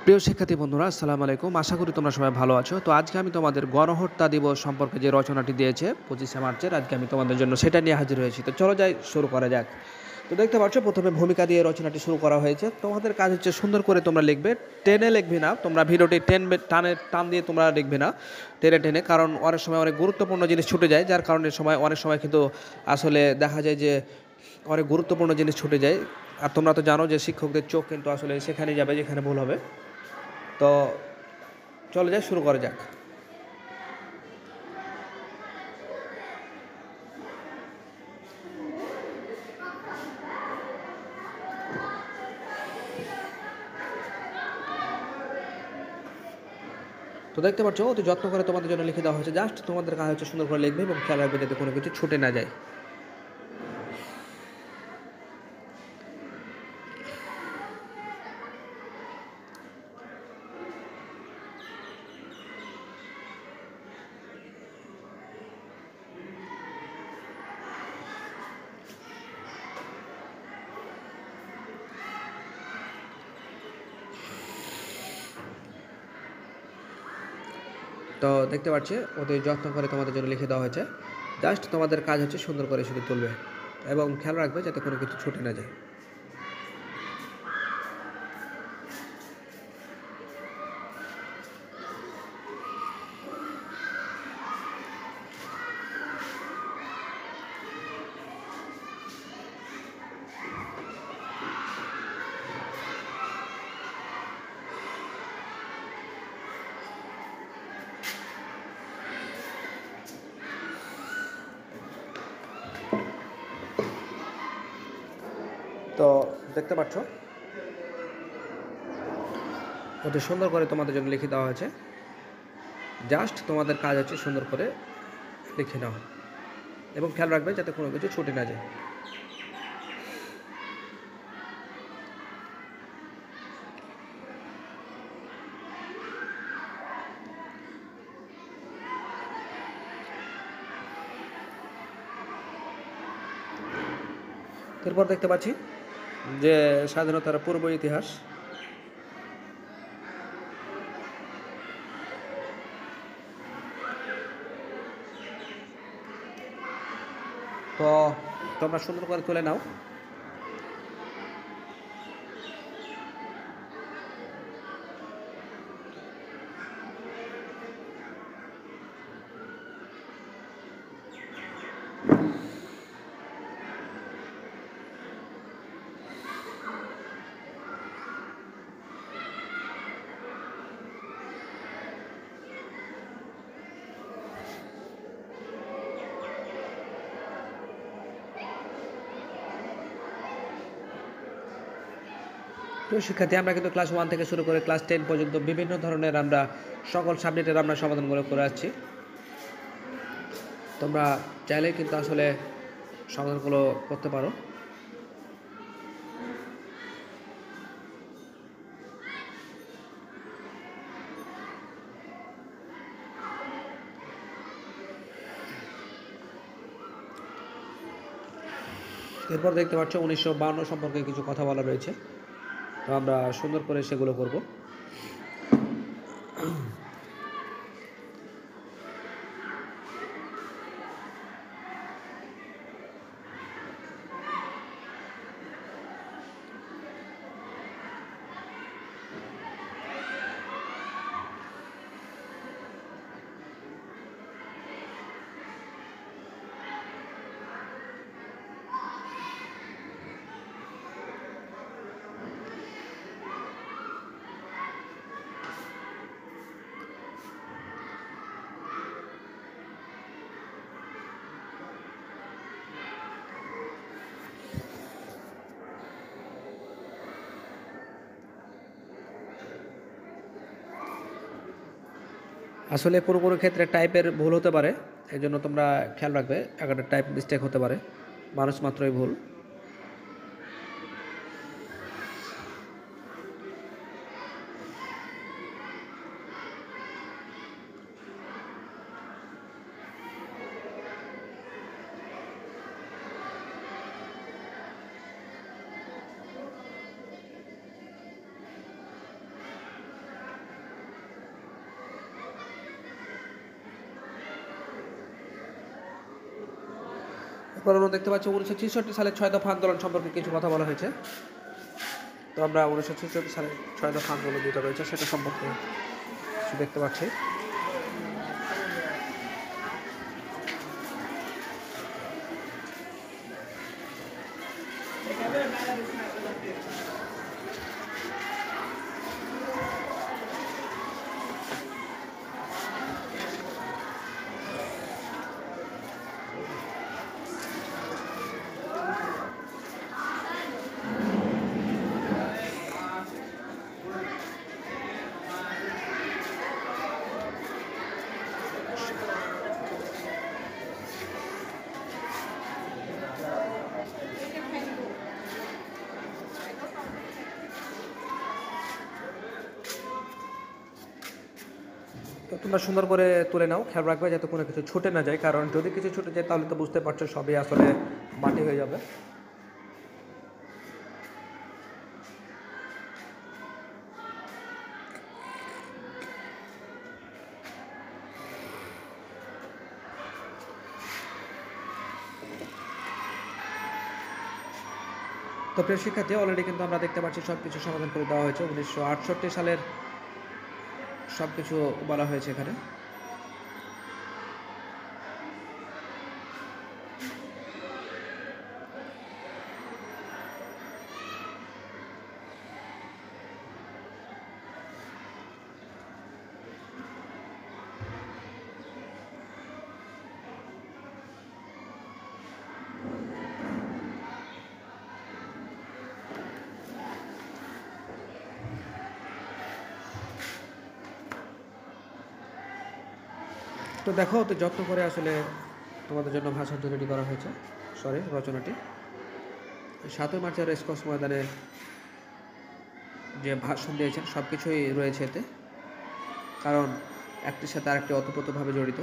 প্রিয় শিক্ষার্থী বন্ধুরা, আসসালামু আলাইকুম। আশা করি তোমরা সবাই ভালো আছো। তো আজকে আমি তোমাদের গণহত্যা দিবস সম্পর্কে যে রচনাটি দিয়েছে ২৫শে মার্চের, আজকে আমি তোমাদের জন্য সেটা নিয়ে হাজির হয়েছি। তো চলো যাই, শুরু করা যাক। তো দেখতে পাচ্ছ প্রথমে ভূমিকা দিয়ে রচনাটি শুরু করা হয়েছে। তোমাদের কাজ হচ্ছে সুন্দর করে তোমরা লিখবে। টেনে লিখবে না, তোমরা ভিডিওটি টান দিয়ে তোমরা লিখবে না, টেনে টেনে, কারণ অনেক সময় অনেক গুরুত্বপূর্ণ জিনিস ছুটে যায়, যার কারণে অনেক সময় কিন্তু আসলে দেখা যায় যে অনেক গুরুত্বপূর্ণ জিনিস ছুটে যায়। আর তোমরা তো জানো যে শিক্ষকদের চোখ কিন্তু আসলে সেখানেই যাবে যেখানে ভুল হবে। তো চলে যাই, শুরু করা যাক। তো দেখতে পাচ্ছ অতি যত্ন করে তোমাদের জন্য লিখে দেওয়া হয়েছে। জাস্ট তোমাদের কাজ হচ্ছে সুন্দর করে লিখবে এবং খেয়াল রাখবে যাতে কোনো কিছু ছুটে না যায়। তো দেখতে পাচ্ছি অতি যত্ন করে তোমাদের জন্য লিখে দেওয়া হয়েছে। জাস্ট তোমাদের কাজ হচ্ছে সুন্দর করে শুধু তুলবে এবং খেয়াল রাখবে যাতে কোনো কিছু ছুটে না যায়। তো দেখতে পাচ্ছ অতি সুন্দর করে তোমাদের জন্য লিখে দেওয়া হয়েছে। জাস্ট তোমাদের কাজ হচ্ছে সুন্দর করে লিখে নাও এবং খেয়াল রাখবে যাতে কোনো কিছু ছুটে না যায়। এরপর দেখতে পাচ্ছি যে স্বাধীনতার পূর্ব ইতিহাস। তো তোমরা সুন্দর করে তুলে নাও। তো শিক্ষার্থী, আমরা কিন্তু ক্লাস 1 থেকে শুরু করে ক্লাস 10 পর্যন্ত বিভিন্ন ধরনের আমরা সকল সাবজেক্টের আমরা সমাধানগুলো করে আসছি। তোমরা চাইলে কিন্তু আসলে সমাধানগুলো করতে পারো। এরপর দেখতে পাচ্ছ 1952 সম্পর্কে কিছু কথা বলা রয়েছে। তো আমরা সুন্দর করে সেগুলো করব। আসলে কোনো কোনো ক্ষেত্রে টাইপের ভুল হতে পারে, এই জন্য তোমরা খেয়াল রাখবে। একটা টাইপ মিস্টেক হতে পারে, মানুষ মাত্রই ভুল। তারপর আমরা দেখতে পাচ্ছি 1966 সালে 6 দফা আন্দোলন সম্পর্কে কিছু কথা বলা হয়েছে। তো আমরা 1966 সালে 6 দফা আন্দোলন যেটা রয়েছে সেটা সম্পর্কে কিছু দেখতে পাচ্ছি। তো তোমরা সুন্দর করে তুলে নাও, খেয়াল রাখবে যাতে কোনো কিছু ছুটে না যায়, কারণ যদি কিছু ছুটে যায় তাহলে তো বুঝতে পারছো সবই আসলে মাটি হয়ে যাবে। তো প্রিয় শিক্ষার্থী, অলরেডি কিন্তু আমরা দেখতে পাচ্ছি সব কিছু সমাধান করে দেওয়া হয়েছে। 1968 সালের সব কিছু বলা হয়েছে এখানে। তো দেখো, তো যত্ন করে আসলে তোমাদের জন্য ভাষাটি রেডি করা হয়েছে, রচনাটি 7 মার্চের রেসকোর্স ময়দানে যে ভাষণ দিয়েছেন সব কিছুই রয়েছে এতে, কারণ একটির সাথে আরেকটি ওতপ্রোতভাবে জড়িত।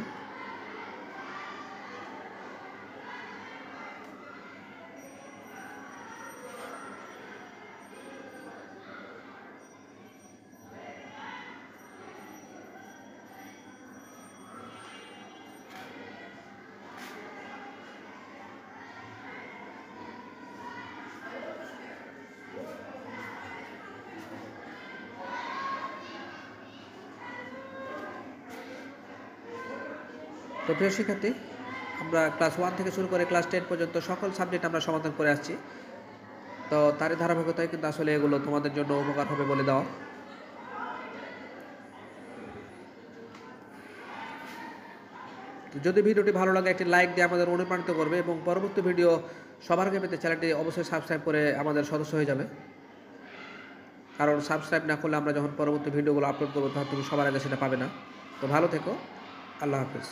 তো প্রিয় শিক্ষার্থী, আমরা ক্লাস 1 থেকে শুরু করে ক্লাস 10 পর্যন্ত সকল সাবজেক্ট আমরা সমাধান করে আসছি। তো তারই ধারাবাহিকতায় কিন্তু আসলে এগুলো তোমাদের জন্য উপকার হবে বলে দেওয়া। তো যদি ভিডিওটি ভালো লাগে একটি লাইক দিয়ে আমাদের অনুপ্রাণিত করবে, এবং পরবর্তী ভিডিও সবার আগে পেতে চ্যানেলটি অবশ্যই সাবস্ক্রাইব করে আমাদের সদস্য হয়ে যাবে, কারণ সাবস্ক্রাইব না করলে আমরা যখন পরবর্তী ভিডিওগুলো আপলোড করবো তখন তুমি সবার আগে সেটা পাবে না। তো ভালো থেকো, আল্লাহ হাফেজ।